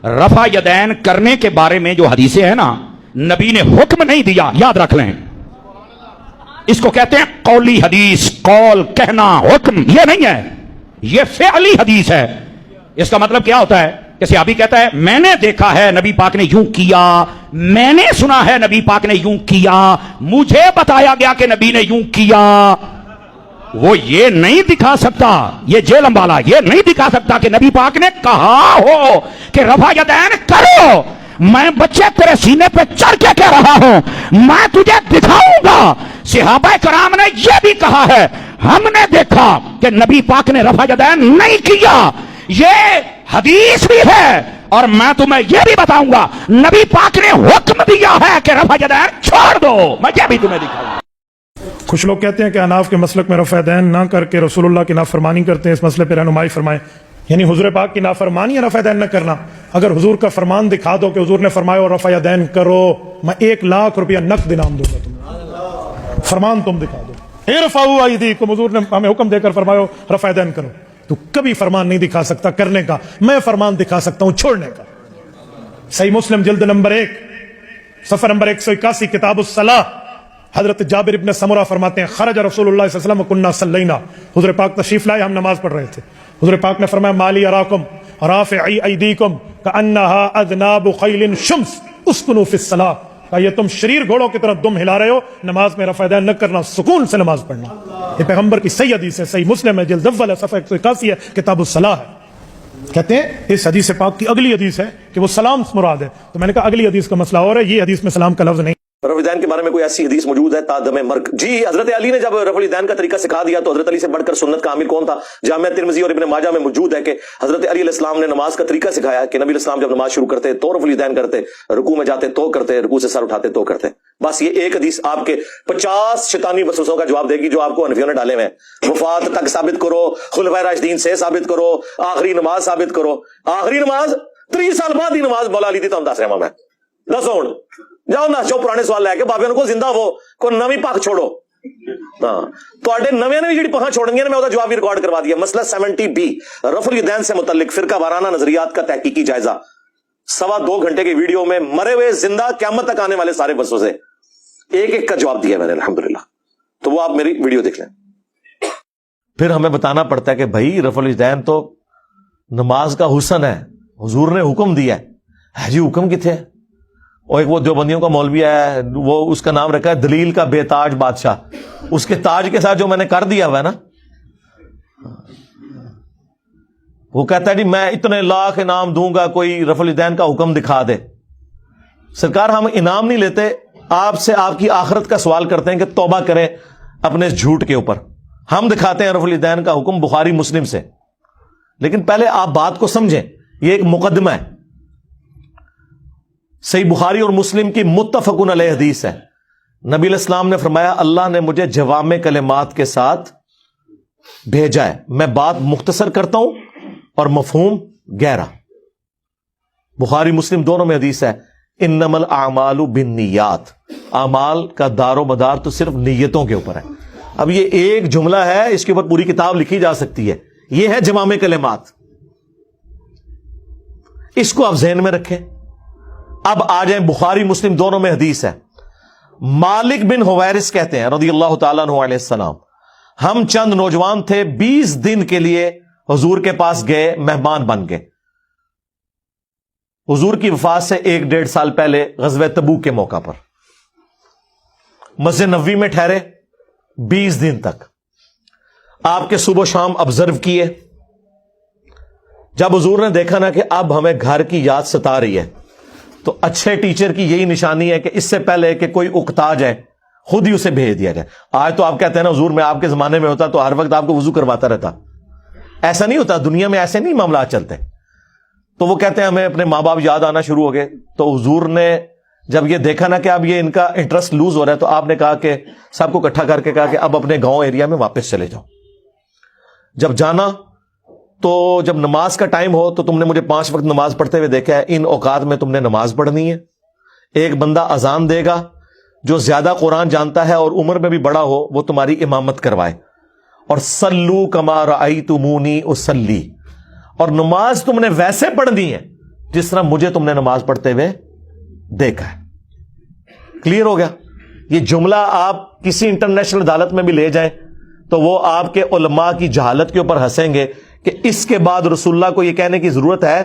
रफा यदैन करने के बारे में जो हदीसें हैं ना, नबी ने हुक्म नहीं दिया, याद रख लें। इसको कहते हैं कौली हदीस, कौल कहना, हुक्म ये नहीं है, ये फ़िअली हदीस है। इसका मतलब क्या होता है कि सहाबी कहता है मैंने देखा है नबी पाक ने यूं किया, मैंने सुना है नबी पाक ने यूं किया, मुझे बताया गया कि नबी ने यूं किया। वो ये नहीं दिखा सकता, ये जेलम वाला ये नहीं दिखा सकता कि नबी पाक ने कहा हो कि रफा यदैन करो। मैं बच्चे तेरे सीने पे चढ़ के कह रहा हूं, मैं तुझे दिखाऊंगा। सहाबा कराम ने यह भी कहा है, हमने देखा कि नबी पाक ने रफा यदैन नहीं किया, ये हदीस भी है। और मैं तुम्हें यह भी बताऊंगा नबी पाक ने हुक्म दिया है कि रफा यदैन छोड़ दो, मैं यह भी तुम्हें दिखाऊंगा। कुछ लोग कहते हैं कि अनाफ के मसलक में रफ़ा यदैन ना करके रसूलुल्लाह की नाफरमानी करते हैं, इस मसले पर रहनुमाई फरमाएं। यानी हुजूर पाक की नाफरमानी है रफ़ा यदैन न करना। अगर हुजूर का फरमान दिखा दो कि हुजूर ने फरमाया और रफ़ा यदैन करो, मैं 1 लाख रुपया नकद इनाम दूंगा तुम्हें। फरमान तुम दिखा दो, इरफ़ाऊ अयदीकुम, हुजूर ने हमें हुक्म देकर फरमाया रफ़ा यदैन करो। तो कभी फरमान नहीं दिखा सकता करने का, मैं फरमान दिखा सकता हूं छोड़ने का। सही मुस्लिम जिल्द नंबर 1 सफ़र नंबर 181 किताबुस सलाह, हजरत जाबिर इब्न समुरा फरमाते हैं खरज रसूलुल्लाह सल्लल्लाहु अलैहि वसल्लम कुन्ना सल्लैना, हुजूर पाक तशरीफ लाए, हम नमाज पढ़ रहे थे। हुजूर पाक ने फरमाया माली अराकुम राफ़िई अयदीकुम कअन्नहा अज़नाबु खैलिन शुम्स उस्कुनु फिस सलाह, ये तुम शरीर घोड़ों की तरह दुम हिला रहे हो, नमाज में रफ़ा यदैन न करना, सुकून से नमाज पढ़ना। ये पैगंबर की सही हदीस है, सही मुस्लिम है, जिल्द अव्वल है, सफ़ा 181 है, किताबुस सलाह है। कहते हैं इस हदीस पाक की अगली हदीस है कि वो सलाम मुराद है। तो मैंने कहा अगली हदीस का मसला और है, ये हदीस में सलाम का लफ्ज नहीं। रफ़ा यदैन के बारे में कोई ऐसी हदीस मौजूद है तादमे मर्ग? जी, हजरत अली ने जब रफ़ा यदैन का तरीका सिखा दिया तो हजरत अली से बढ़कर सुन्नत का आमिर कौन था? जामिया तिरमिज़ी और इब्न माजा में मौजूद है कि हजरत अली अलैहिस्सलाम ने नमाज का तरीका सिखाया कि नबी अलैहिस्सलाम जब नमाज शुरू करते तो रफ़ा यदैन करते, रुकू में जाते तो करते, रुकू से सर उठाते तो करते। बस ये एक हदीस आपके 50 शैतानी वसवसों का जवाब देगी जो आपको हनफियों ने डाले हुए हैं। वफात तक साबित करो, खुलफाए राशिदीन से साबित करो, आखिरी नमाज साबित करो। आखिरी नमाज 30 साल बाद ही नमाज मौला अली दी तो दस रहा मैं दसो हूं जाओ ना जो पुराने सवाल लैके बाबे को जिंदा वो को नवी पख छोड़ो। हाँ तो नवे ने भी जी पखा छोड़नी है, मैं उसका जवाब भी रिकॉर्ड करवा दिया। मसला 70B रफ़ुल यदैन से मुतल्लिक फिरका वाराना नजरियात का तहकीकी जायजा, 2.25 घंटे की वीडियो में मरे हुए जिंदा क़यामत तक आने वाले सारे बसों से एक एक का जवाब दिया मैंने अल्हम्दुलिल्लाह। तो वो आप मेरी वीडियो देख लें। फिर हमें बताना पड़ता है कि भाई रफ़ुल यदैन तो नमाज का हुसन है, हुजूर ने हुक्म दिया है जी, हुक्म किथे है? और एक वो देवबंदियों का मौलवी है, वो उसका नाम रखा है दलील का बेताज बादशाह, उसके ताज के साथ जो मैंने कर दिया हुआ है ना, वो कहता है जी मैं इतने लाख इनाम दूंगा कोई रफ़ुल यदैन का हुक्म दिखा दे। सरकार हम इनाम नहीं लेते, आपसे आपकी आखिरत का सवाल करते हैं कि तौबा करें अपने इस झूठ के ऊपर। हम दिखाते हैं रफ़ुल यदैन का हुक्म बुखारी मुस्लिम से, लेकिन पहले आप बात को समझें, ये एक मुकदमा है। सही बुखारी और मुस्लिम की मुत्तफ़क़ुन अलैह हदीस है। नबी अलैहिस्सलाम ने फरमाया अल्लाह ने मुझे जवामे कलिमात के साथ भेजा है, मैं बात मुख्तसर करता हूं और मफहूम गहरा। बुखारी मुस्लिम दोनों में हदीस है इन्नमल आमालु बिन्नियात, आमाल का दारो मदार तो सिर्फ नीयतों के ऊपर है। अब ये एक जुमला है, इसके ऊपर पूरी किताब लिखी जा सकती है। ये है जवामे कलिमात, इसको आप ज़हन में रखें। अब आ जाए बुखारी मुस्लिम दोनों में हदीस है। मालिक बिन हुवैरिस कहते हैं रज़ियल्लाहु ताला अन्हु अलैहि सलाम, हम चंद नौजवान थे 20 दिन के लिए हुजूर के पास गए, मेहमान बन गए। हुजूर की वफात से 1-1.5 साल पहले ग़ज़वे तबूक के मौका पर मस्जिद नबवी में ठहरे 20 दिन तक। आपके सुबह शाम ऑब्जर्व किए। जब हुजूर ने देखा ना कि अब हमें घर की याद सता रही है, तो अच्छे टीचर की यही निशानी है कि इससे पहले कि कोई उकता जाए खुद ही उसे भेज दिया जाए। आज तो आप कहते हैं ना हुजूर मैं आपके जमाने में होता तो हर वक्त आपको वुजू करवाता रहता, ऐसा नहीं होता, दुनिया में ऐसे नहीं मामला चलते। तो वो कहते हैं हमें अपने माँ बाप याद आना शुरू हो गए। तो हुजूर ने जब ये देखा ना कि अब ये इनका इंटरेस्ट लूज हो रहा है, तो आपने कहा कि सबको इकट्ठा करके कहा कि अब अपने गांव एरिया में वापस चले जाओ। जब जाना तो जब नमाज का टाइम हो तो तुमने मुझे 5 वक्त नमाज पढ़ते हुए देखा है, इन औकात में तुमने नमाज पढ़नी है। एक बंदा अजान देगा जो ज्यादा कुरान जानता है और उम्र में भी बड़ा हो, वो तुम्हारी इमामत करवाए। और सल्लू कमा रअयतुमूनी उसल्ली, और नमाज तुमने वैसे पढ़नी है जिस तरह मुझे तुमने नमाज पढ़ते हुए देखा है। क्लियर हो गया? ये जुमला आप किसी इंटरनेशनल अदालत में भी ले जाएं तो वो आपके उलमा की जहालत के ऊपर हंसेंगे कि इसके बाद रसूलुल्लाह को ये कहने की जरूरत है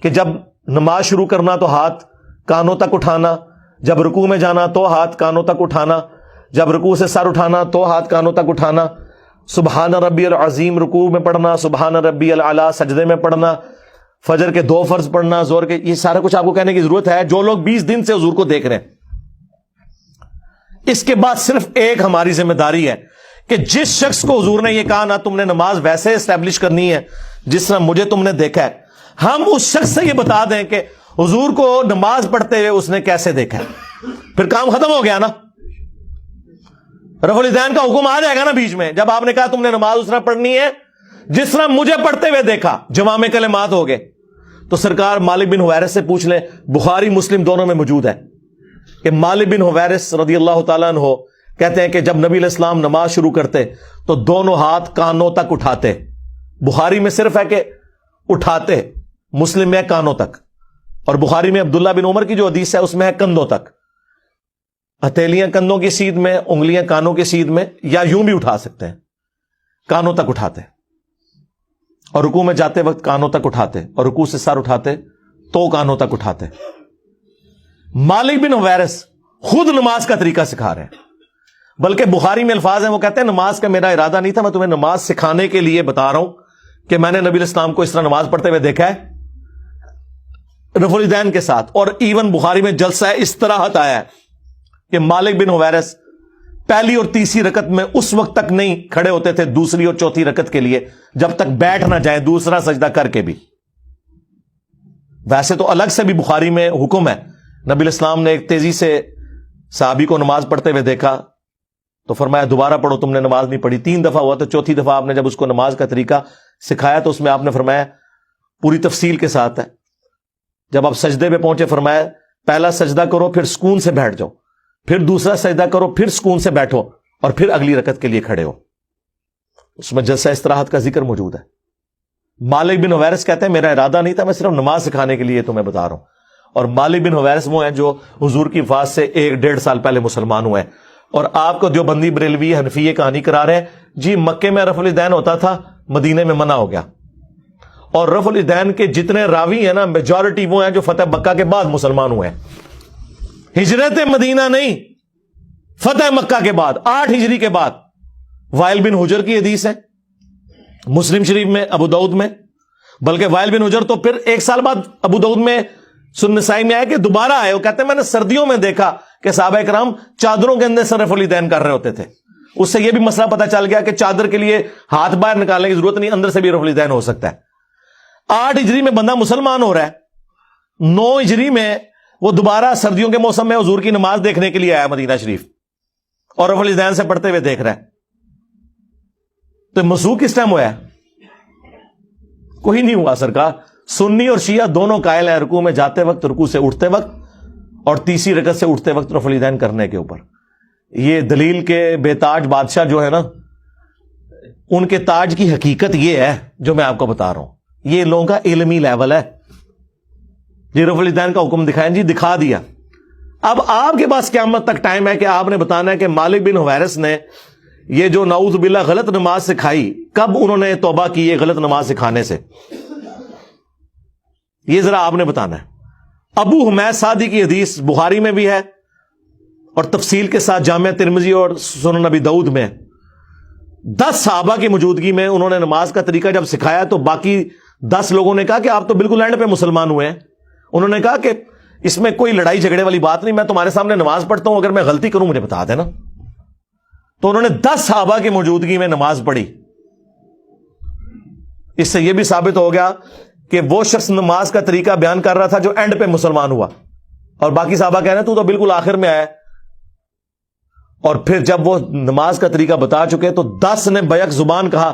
कि जब नमाज शुरू करना तो हाथ कानों तक उठाना, जब रुकू में जाना तो हाथ कानों तक उठाना, जब रुकू से सर उठाना तो हाथ कानों तक उठाना, सुबहान रब्बियल अजीम रुकू में पढ़ना, सुबहान रब्बियल आला सजदे में पढ़ना, फजर के 2 फर्ज पढ़ना, जोर के, ये सारा कुछ आपको कहने की जरूरत है जो लोग 20 दिन से हुजूर को देख रहे हैं। इसके बाद सिर्फ एक हमारी जिम्मेदारी है कि जिस शख्स को हुजूर ने यह कहा ना तुमने नमाज वैसे एस्टेब्लिश करनी है जिस तरह मुझे तुमने देखा है, हम उस शख्स से यह बता दें कि हुजूर को नमाज पढ़ते हुए उसने कैसे देखा है, फिर काम खत्म हो गया ना। रफुल यदैन का हुक्म आ जाएगा ना बीच में, जब आपने कहा तुमने नमाज उस तरह पढ़नी है जिस तरह मुझे पढ़ते हुए देखा, जवामे कलिमात हो गए। तो सरकार मालिक बिन हुवैरिस से पूछ ले, बुखारी मुस्लिम दोनों में मौजूद है कि मालिक बिन हुवैरिस रदियल्लाहु ताला अन्हु कहते हैं कि जब नबी अलैहिस्सलाम नमाज शुरू करते तो दोनों हाथ कानों तक उठाते। बुखारी में सिर्फ है कि उठाते, मुस्लिम में है कानों तक, और बुखारी में अब्दुल्ला बिन उमर की जो हदीस है उसमें है कंधों तक। हथेलियां कंधों की सीध में, उंगलियां कानों की सीध में, या यूं भी उठा सकते हैं, कानों तक उठाते। और रुकू में जाते वक्त कानों तक उठाते, और रुकू से सर उठाते तो कानों तक उठाते। मालिक बिन हुवैरिस खुद नमाज का तरीका सिखा रहे हैं, बल्कि बुखारी में अल्फाज हैं, वो कहते हैं नमाज का मेरा इरादा नहीं था, मैं तुम्हें नमाज सिखाने के लिए बता रहा हूं कि मैंने नबी इस्लाम को इस तरह नमाज पढ़ते हुए देखा है रफुल यदैन के साथ। और इवन बुखारी में जलसा इस तरह आया है कि मालिक बिन हुवैरिस पहली और तीसरी रकत में उस वक्त तक नहीं खड़े होते थे दूसरी और चौथी रकत के लिए जब तक बैठ ना जाए दूसरा सजदा करके भी। वैसे तो अलग से भी बुखारी में हुक्म है, नबी इस्लाम ने एक तेजी से साहबी को नमाज पढ़ते हुए देखा तो फरमाया दोबारा पढ़ो, तुमने नमाज नहीं पढ़ी। 3 दफा हुआ तो चौथी दफा आपने जब उसको नमाज का तरीका सिखाया तो उसमें आपने फरमाया, पूरी तफसील के साथ है, जब आप सजदे पे पहुंचे फरमाया पहला सजदा करो फिर सुकून से बैठ जाओ, फिर दूसरा सजदा करो फिर सुकून से बैठो, और फिर अगली रकत के लिए खड़े हो। उसमें जलसा इस्तराहत का जिक्र मौजूद है। मालिक बिन हुवैरिस कहते हैं मेरा इरादा नहीं था, मैं सिर्फ नमाज सिखाने के लिए तुम्हें बता रहा हूं। और मालिक बिन हुवैरिस वो हैं जो हुजूर की वफात से 1-1.5 साल पहले मुसलमान हुए हैं। और आपको देवबंदी बरेलवी हनफी कहानी करा रहे हैं जी, मक्के में रफुल यदैन होता था, मदीने में मना हो गया। और रफुल यदैन के जितने रावी हैं ना, मेजॉरिटी वो हैं जो फतेह मक्का के बाद मुसलमान हुए हैं। हिजरत मदीना नहीं, फतेह मक्का के बाद 8 हिजरी के बाद। वाइल बिन हुजर की हदीस है मुस्लिम शरीफ में, अबू दाऊद में, बल्कि वाइल बिन हुजर तो फिर 1 साल बाद अबू दाऊद में, सुन्नत नसाई में आया कि दोबारा आए। वो कहते हैं मैंने सर्दियों में देखा कि सहाबा इकराम चादरों के अंदर से रफुल यदैन कर रहे होते थे। उससे यह भी मसला पता चल गया कि चादर के लिए हाथ बाहर निकालने की जरूरत नहीं, अंदर से भी रफुल यदैन हो सकता है। 8 हिजरी में बंदा मुसलमान हो रहा है, 9 हिजरी में वो दोबारा सर्दियों के मौसम में हुजूर की नमाज देखने के लिए आया मदीना शरीफ, और रफुल यदैन से पढ़ते हुए देख रहा है। तो मसूख किस टाइम हुआ है? कोई नहीं हुआ सरकार। सुन्नी और शिया दोनों कायल हैं रुकू में जाते वक्त, रुकू से उठते वक्त, और तीसरी रकत से उठते वक्त रफुल यदैन करने के ऊपर। ये दलील के बेताज बादशाह जो है ना, उनके ताज की हकीकत ये है जो मैं आपको बता रहा हूं। ये लोगों का इल्मी लेवल है। जी रफुल यदैन का हुक्म दिखाएं, जी दिखा दिया। अब आपके पास क़यामत तक टाइम है कि आपने बताना है कि मालिक बिन हुवैरिस ने ये जो नाऊज़ बिल्लाह गलत नमाज सिखाई, कब उन्होंने तौबा की ये गलत नमाज सिखाने से, ये जरा आपने बताना है। अबू हुमैद सादी की हदीस बुखारी में भी है और तफसील के साथ जामिया तिरमिज़ी और सुनन नबी दाऊद में। 10 सहाबा की मौजूदगी में उन्होंने नमाज का तरीका जब सिखाया तो बाकी 10 लोगों ने कहा कि आप तो बिल्कुल एंड पे मुसलमान हुए हैं। उन्होंने कहा कि इसमें कोई लड़ाई झगड़े वाली बात नहीं, मैं तुम्हारे सामने नमाज पढ़ता हूं, अगर मैं गलती करूं मुझे बता देना। तो उन्होंने 10 सहाबा की मौजूदगी में नमाज पढ़ी। इससे यह भी साबित हो गया कि वो शख्स नमाज का तरीका बयान कर रहा था जो एंड पे मुसलमान हुआ, और बाकी साहबा कह रहे हैं तू तो बिल्कुल आखिर में आया। और फिर जब वो नमाज का तरीका बता चुके तो 10 ने बैक जुबान कहा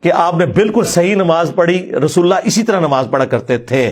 कि आपने बिल्कुल सही नमाज पढ़ी, रसूलुल्लाह इसी तरह नमाज पढ़ा करते थे।